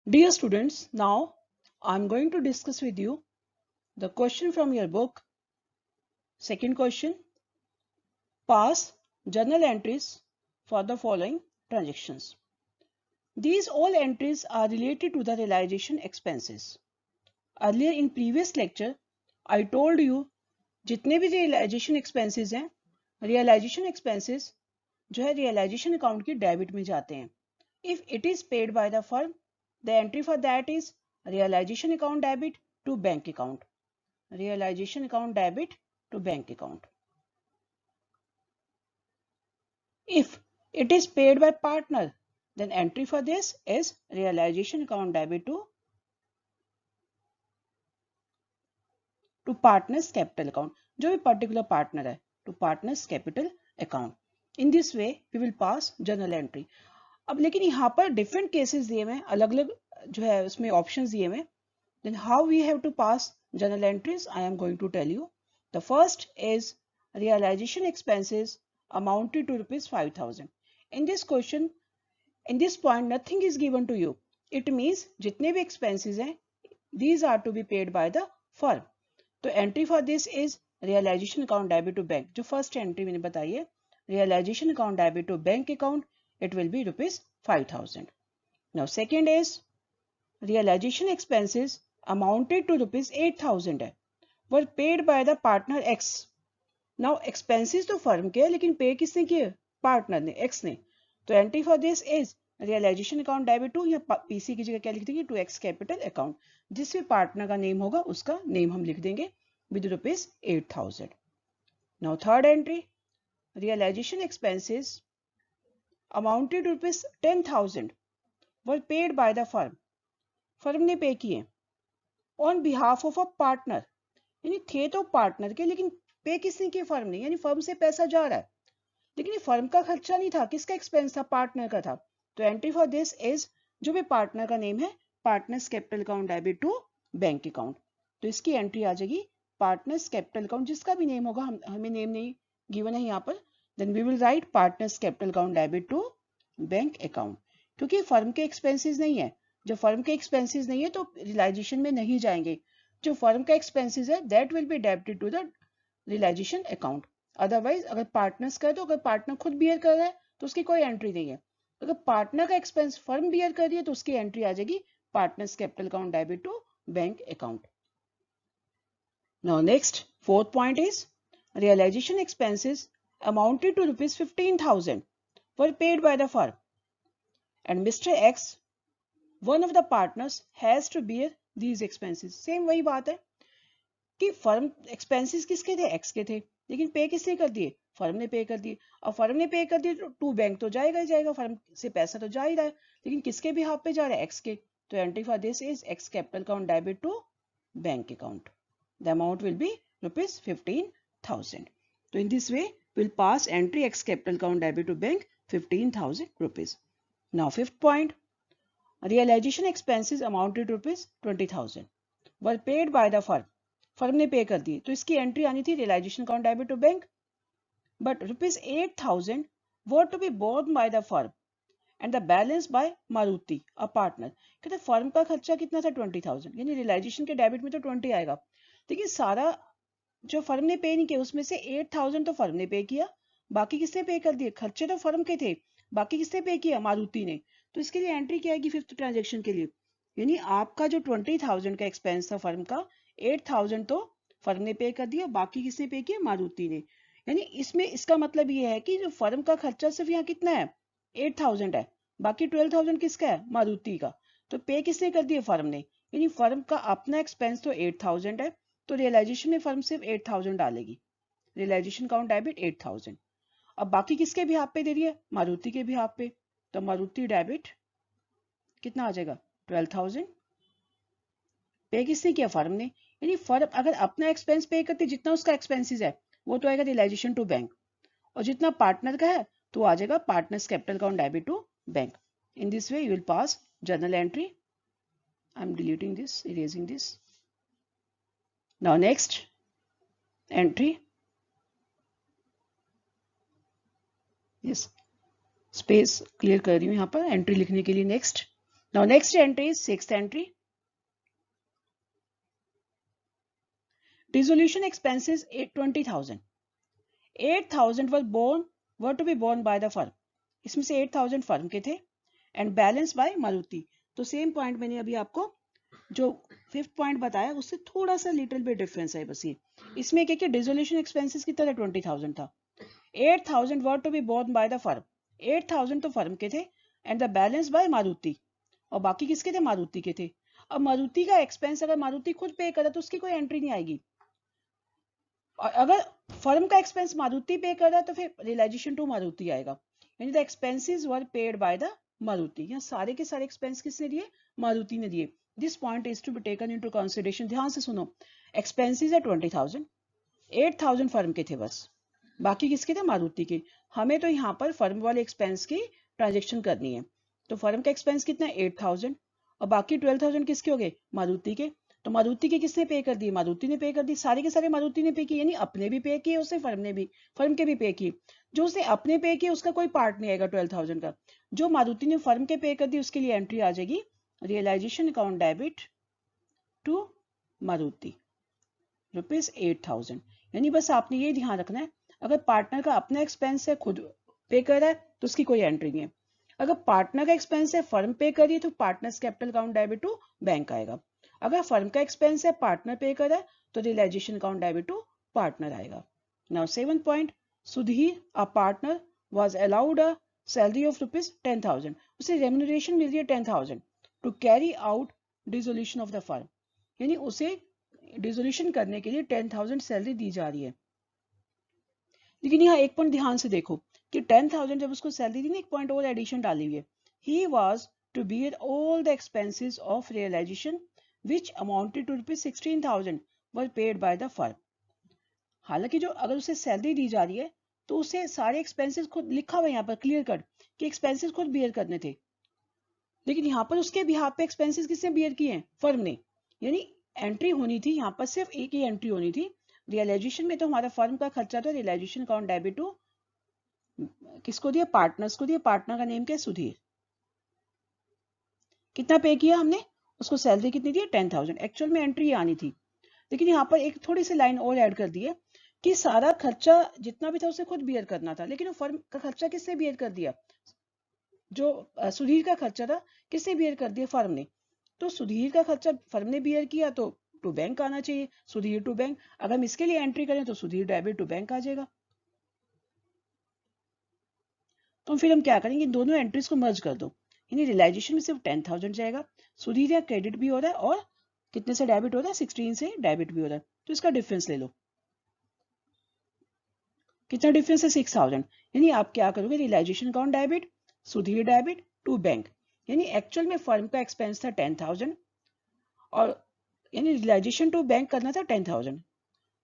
Dear students, now I'm going to discuss with you the question from your book. Second question, pass journal entries for the following transactions. These all entries are related to the realization expenses. Earlier in previous lecture, I told you जितने भी realization expenses हैं, realization expenses जो है realization account की debit में जाते हैं. If it is paid by the firm, the entry for that is realization account debit to bank account. Realization account debit to bank account. If it is paid by partner, then entry for this is realization account debit to partners capital account. जो भी particular partner है, to partners capital account. In this way, we will pass journal entry. अब लेकिन यहाँ पर different cases दिए हुए हैं, अलग-अलग जो है उसमें options दिए हुए हैं. Then how we have to pass journal entries, I am going to tell you. The first is realization expenses amounted to rupees 5,000. In this question, in this point, nothing is given to you. It means जितने भी expenses हैं, these are to be paid by the firm. तो entry for this is realization account debit to bank. जो first entry मैंने बताई है, realization account debit to bank account, it will be rupees 5,000. Now second is realization expenses amounted to rupees 8,000 were paid by the partner X. Now expenses तो firm के लेकिन pay किसने किए? Partner ने, X ने. तो entry for this is realization account debit to या PC की जगह क्या लिख देंगे? To X capital account. जिस भी partner का name होगा उसका name हम लिख देंगे with rupees 8,000. Now third entry, realization expenses amounted to rupees 10,000 were paid by the firm. Firm ने पे किए on behalf of a partner, यानी थे तो पार्टनर के लेकिन पे किसने किए? फर्म ने, यानी फर्म से पैसा जा रहा है लेकिन ये फर्म का खर्चा नहीं था, किसका एक्सपेंस था? पार्टनर का था. तो एंट्री फॉर दिस इज जो भी पार्टनर का नेम है partners capital account debit to bank account. तो इसकी एंट्री आ जाएगी पार्टनर्स कैपिटल अकाउंट, जिसका भी नेम होगा, हमें नेम नहीं गिवन है यहाँ पर. Then we will write partners capital account debit to bank account, क्योंकि फर्म के एक्सपेंसेस नहीं है. जब फर्म के एक्सपेंसेस नहीं है तो रियलाइजेशन में नहीं जाएंगे. जो फर्म का एक्सपेंसेस है that will be debited to the realisation account. Otherwise अगर पार्टनर्स का है तो अगर पार्टनर खुद बियर कर रहा है तो उसकी कोई एंट्री नहीं है. अगर पार्टनर का एक्सपेंस फर्म बियर कर रही है तो उसकी एंट्री आ जाएगी partners capital account debit to bank account. Now next fourth point is realisation expenses amounted to rupees 15,000 were paid by the firm and Mr. X, one of the partners, has to bear these expenses. Same वही बात है कि firm expenses किसके थे? X के थे, लेकिन पे किसने कर दिए? फर्म ने पे कर दिए. और फर्म ने पे कर दिए तो टू बैंक तो जाएगा ही जाएगा, फर्म से पैसा तो जा ही रहा है, लेकिन किसके भी हाथ पे जा रहा है? एक्स के. तो entry for this is X capital account debit to bank account. The amount will be rupees 15,000. तो in this way will pass entry X capital account debit to bank 15,000 rupees. Now fifth point, realization expenses amounted to rupees 20,000 were paid by the firm. Firm ने pay कर दी तो इसकी entry आनी थी realisation account debit to bank. But rupees 8,000 were to be borne by the firm and the balance by Maruti a partner. कहते firm का खर्चा कितना था? 20,000, यानी रियलाइजेशन के डेबिट में तो 20 आएगा, लेकिन सारा जो फर्म ने पे नहीं किया उसमें से 8,000 तो फर्म ने पे किया, बाकी किसने पे कर दिए? खर्चे तो फर्म के थे, बाकी किसने पे किया? मारुति ने. तो इसके लिए एंट्री क्या आएगी फिफ्थ ट्रांजेक्शन के लिए? यानी आपका जो 20,000 का एक्सपेंस था फर्म का, 8,000 तो फर्म ने पे कर दिया, बाकी किसने पे किया? मारुति ने. यानी इसमें इसका मतलब ये है कि जो फर्म का खर्चा सिर्फ यहाँ कितना है? 8,000 है, बाकी 12,000 किसका है? मारुति का. तो पे किसने कर दिया? फर्म ने. यानी फर्म का अपना एक्सपेंस तो 8,000 है, तो रियलाइजेशन में फर्म सिर्फ 8,000 डालेगी, रियलाइजेशन अकाउंट डेबिट 8,000. अब बाकी किसके भी हाथ पे दे रही है? मारुति के भी हाथ पे. तो मारुति डेबिट कितना आ जाएगा? 12,000. पे किसने किया? फर्म ने. यानी फर्म अगर अपना एक्सपेंस पे करती, जितना उसका एक्सपेंसेस है वो तो आएगा रियलाइजेशन टू बैंक, और जितना पार्टनर का है तो आ जाएगा partners capital account debit to bank. In this way you will pass journal entry. I am deleting this, erasing this. Now next entry, yes space clear कर रही हूँ यहाँ पर एंट्री लिखने के लिए. Next Now next entry is sixth entry. Dissolution expenses 20,000. 8,000 were to be borne by the firm. इसमें से 8,000 फर्म के थे एंड बैलेंस बाय मारुति. तो सेम पॉइंट मैंने अभी आपको जो फिफ्थ पॉइंट बताया उससे थोड़ा सा लिटिल बिट डिफरेंस है बस ये. इसमें क्या डिसोल्यूशन एक्सपेंसेस की तरह 20,000 था. 8,000 were to be borne by the firm. 8,000 तो फर्म के थे and the balance by Maruti. और बाकी किसके थे? मारुति के थे. अब मारुति का एक्सपेंस अगर मारुति खुद पे करे तो उसकी कोई एंट्री नहीं आएगी. और अगर फर्म का एक्सपेंस मारुति पे कर रहा है तो फिर रियलाइजेशन टू मारुति आएगा. यानी the expenses were paid by the Maruti. यहाँ सारे के सारे एक्सपेंस किसने दिए? मारुति ने दिए. This point is to be taken into consideration. ध्यान से सुनो. एक्सपेंसेस है 20,000. 8,000 फर्म के थे बस. बाकी किसके थे? मारुति के. हमें तो यहाँ पर फर्म वाले एक्सपेंस की ट्रांजेक्शन करनी है. तो फर्म का एक्सपेंस कितना है? 8,000. और बाकी 12,000 किसके हो गए? मारुति के. तो मारुति के किसने पे कर दिए? मारुति ने पे कर दी. सारे के सारे मारुति ने पे किए. यानी अपने भी पे किए उससे, फर्म ने भी, फर्म के भी पे किए. जो उसने अपने पे किए उसका कोई पार्ट नहीं आएगा 12,000 का. जो मारुति ने फर्म के पे कर दी उसके लिए एंट्री आ जाएगी realisation account debit to Maruti ₹8,000. यानी बस आपने ये ध्यान रखना है, अगर पार्टनर का अपना एक्सपेंस है खुद पे कर रहा है तो उसकी कोई एंट्री नहीं है. अगर पार्टनर का एक्सपेंस है फर्म पे करिए तो partners capital account debit to bank आएगा. अगर फर्म का एक्सपेंस है पार्टनर पे कर रहा है तो realisation account debit to partner आएगा. Now 7th point. Sudhir a partner was allowed a salary of ₹10,000. उसे रेम्यूनरेशन मिल रही है 10,000 to carry out dissolution of the firm. यानी उसे डिसोल्यूशन करने के लिए 10,000 सैलरी दी जा रही है. लेकिन यहाँ एक पॉइंट ध्यान से देखो कि 10,000 जब उसको सैलरी दी ना, एक पॉइंट और एडिशन डाली हुई है. He was to bear all the expenses of realisation which amounted to ₹16,000 were paid by the firm. हालांकि जो अगर उसे सैलरी दी जा रही है तो उसे सारे एक्सपेंसेस खुद लिखा हुआ है यहाँ पर क्लियर कट कि एक्सपेंसेस खुद बियर करने थे. लेकिन यहाँ पर उसके बिहाफ पे एक्सपेंसेस किसने बियर किए हैं? फर्म ने. यानी एंट्री होनी थी यहाँ पर, सिर्फ एक ही एंट्री होनी थी. रियलाइजेशन में तो हमारा फर्म का खर्चा था. रियलाइजेशन अकाउंट डेबिट टू किसको दिया? पार्टनर्स को दिया. पार्टनर का नेम क्या है? सुधीर. कितना पे किया हमने? उसको सैलरी कितनी दी? 10,000. एक्चुअल में एंट्री आनी थी. लेकिन यहाँ पर एक थोड़ी सी लाइन और ऐड कर दी है कि सारा खर्चा जितना भी था उसे खुद बियर करना था. लेकिन वो फर्म का खर्चा किसने बियर कर दिया? जो सुधीर का खर्चा था किसने बियर कर दिया? फर्म ने. तो सुधीर का खर्चा फर्म ने बियर किया तो टू बैंक आना चाहिए. Sudhir to bank. अगर हम इसके लिए एंट्री करें तो सुधीर डेबिट टू बैंक आ जाएगा. तो फिर हम क्या करेंगे? दोनों एंट्रीज को मर्ज कर दो. यानी रियलाइजेशन में सिर्फ 10,000 जाएगा. सुधीर या क्रेडिट भी हो रहा है और कितने से डेबिट हो रहा है? 16 से डेबिट भी हो रहा है. तो इसका डिफरेंस ले लो. कितना डिफरेंस है? 6,000. यानी आप क्या करोगे? Realisation account debit, Sudhir debit to bank. यानी एक्चुअल में फर्म का एक्सपेंस था 10,000 और यानी रियलाइजेशन टू बैंक करना था 10,000.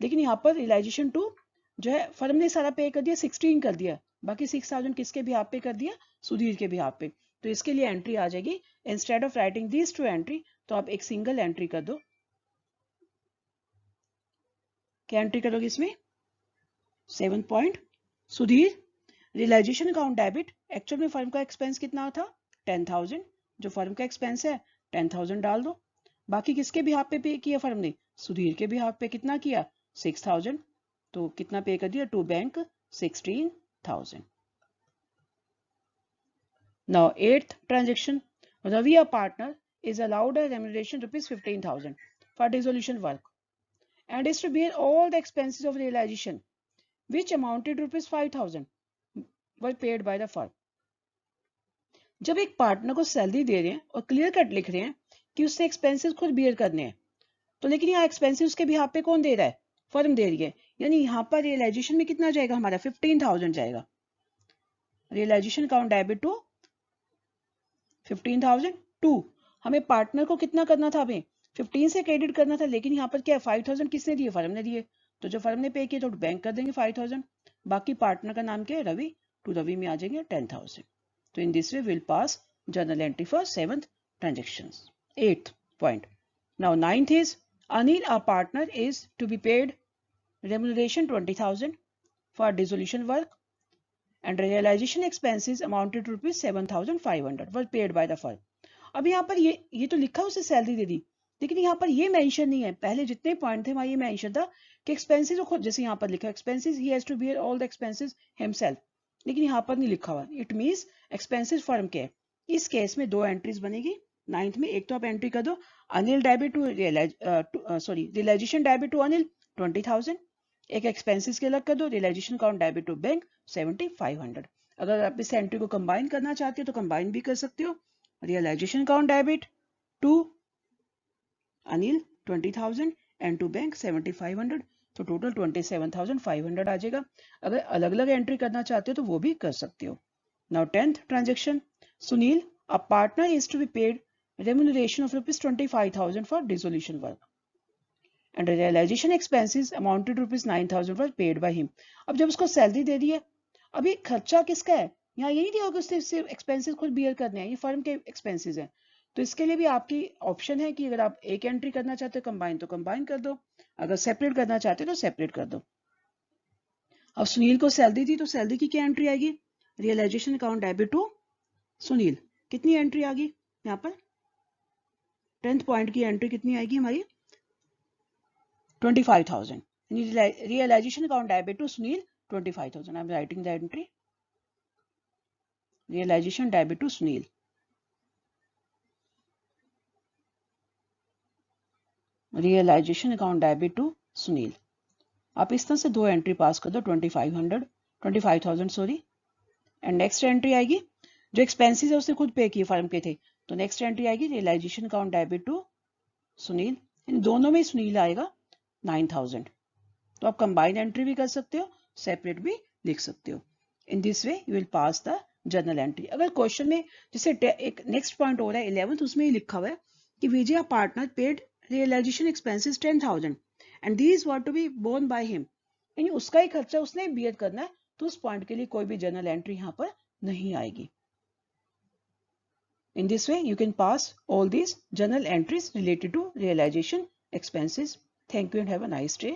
लेकिन यहाँ पर रियलाइजेशन टू जो है फर्म ने सारा पे कर दिया, 16 कर दिया. बाकी 6,000 किसके भी हाथ पे कर दिया? सुधीर के भी हाथ पे. तो इसके लिए एंट्री आ जाएगी. Instead of writing these two entry तो आप एक सिंगल एंट्री कर दो. क्या एंट्री करोगे इसमें? 7 point. Sudhir realisation account debit. Actual में फर्म का एक्सपेंस कितना था? 10,000. जो फर्म का एक्सपेंस है 10,000 डाल दो. बाकी किसके भी हाथ पे किया फर्म ने? सुधीर के भी हाथ पे. कितना किया? 6,000. तो कितना पे कर दिया? To bank 16,000. Now 8th transaction. Ravi, a partner, is allowed a remuneration ₹15,000 for dissolution work and is to bear all the expenses of realization which amounted to ₹5,000 were paid by the firm. जब एक partner को salary दे रहे हैं और clear cut लिख रहे हैं कि उसने एक्सपेंसेस खुद बियर करने हैं, तो लेकिन यहाँ एक्सपेंसेस उसके बिहाफ पे कौन दे रहा है? फर्म दे रही है. यानी यहाँ पर रियलाइजेशन में कितना जाएगा हमारा? 15,000 जाएगा. Realisation account debit to 15,000 to. हमें पार्टनर को कितना करना था? हमें 15 से क्रेडिट करना था. लेकिन यहाँ पर क्या 5,000 किसने दिए? फर्म ने दिए. तो जो फर्म ने पे किए तो बैंक कर देंगे 5,000. बाकी पार्टनर का नाम क्या है? रवि. टू रवि में आ जाएंगे 10,000. तो in this way will pass journal entry for 7th transactions. 8th point. Now 9th is Anil, our partner, is to be paid remuneration 20,000 for dissolution work and realization expenses amounted to ₹7,500 were paid by the firm. अब यहाँ पर ये तो लिखा उसे salary दे दी, लेकिन यहाँ पर ये मेंशन नहीं है। पहले जितने पॉइंट थे वहां ये मेंशन था कि एक्सपेंसेस खुद, जैसे यहाँ पर लिखा expenses he has to bear all the expenses himself, लेकिन यहाँ पर नहीं लिखा हुआ। इट मींस एक्सपेंसेस फर्म के। इस केस में दो एंट्रीज बनेगी नाइन्थ में। एक तो आप एंट्री कर दो Anil debit to realisation debit to Anil 20,000, एक एक्सपेंसेस के अलग कर दो realisation account debit to bank 7,500। अगर आप इस एंट्री को कंबाइन करना चाहते हो तो कंबाइन भी कर सकते हो, realisation account debit to Anil 20,000 and to bank 7,500, तो टोटल 27,500 आ जाएगा। अगर अलग अलग एंट्री करना चाहते हो तो वो भी कर सकते हो। Now 10th transaction, Sunil a partner is to be paid remuneration of rupees 25,000 for dissolution work and realization expenses amounted to rupees 9,000 was paid by him। अब जब उसको सैलरी दे दी है, अभी खर्चा किसका है, यहाँ ये नहीं दिया कि उसने सिर्फ एक्सपेंसेस खुद बियर करने हैं, ये फर्म के एक्सपेंसेस हैं। तो इसके लिए भी आपकी ऑप्शन है कि अगर आप एक एंट्री करना चाहते हो कंबाइन तो कंबाइन कर दो, अगर सेपरेट करना चाहते हो तो सेपरेट कर दो। अब सुनील को सैलरी दी तो सैलरी की क्या एंट्री आएगी, realisation account debit to Sunil. कितनी एंट्री आ गई यहाँ पर, 10th पॉइंट की एंट्री कितनी आएगी हमारी 25,000, realization account debit to Sunil 25,000। I'm writing the entry, realization debit to Sunil, realization account debit to Sunil। आप इस तरह से दो एंट्री पास कर दो 25,000 सॉरी। एंड नेक्स्ट एंट्री आएगी जो एक्सपेंसेस है उसने खुद पे किए फर्म के थे, तो नेक्स्ट एंट्री आएगी realisation account debit to Sunil. इन दोनों में सुनील आएगा 9,000। तो आप कंबाइन एंट्री भी कर सकते हो, सेपरेट भी लिख सकते हो। इन this way you will pass the journal entry. अगर क्वेश्चन में जैसे एक नेक्स्ट पॉइंट हो रहा है 11th, उसमें ही लिखा हुआ है कि Vijay partner paid realisation expenses 10,000 and these were to be borne by him, यानी उसका ही खर्चा उसने बियर करना है, तो उस पॉइंट के लिए कोई भी जर्नल एंट्री यहाँ पर नहीं आएगी। In this way, you can pass all these journal entries related to realization expenses. Thank you and have a nice day.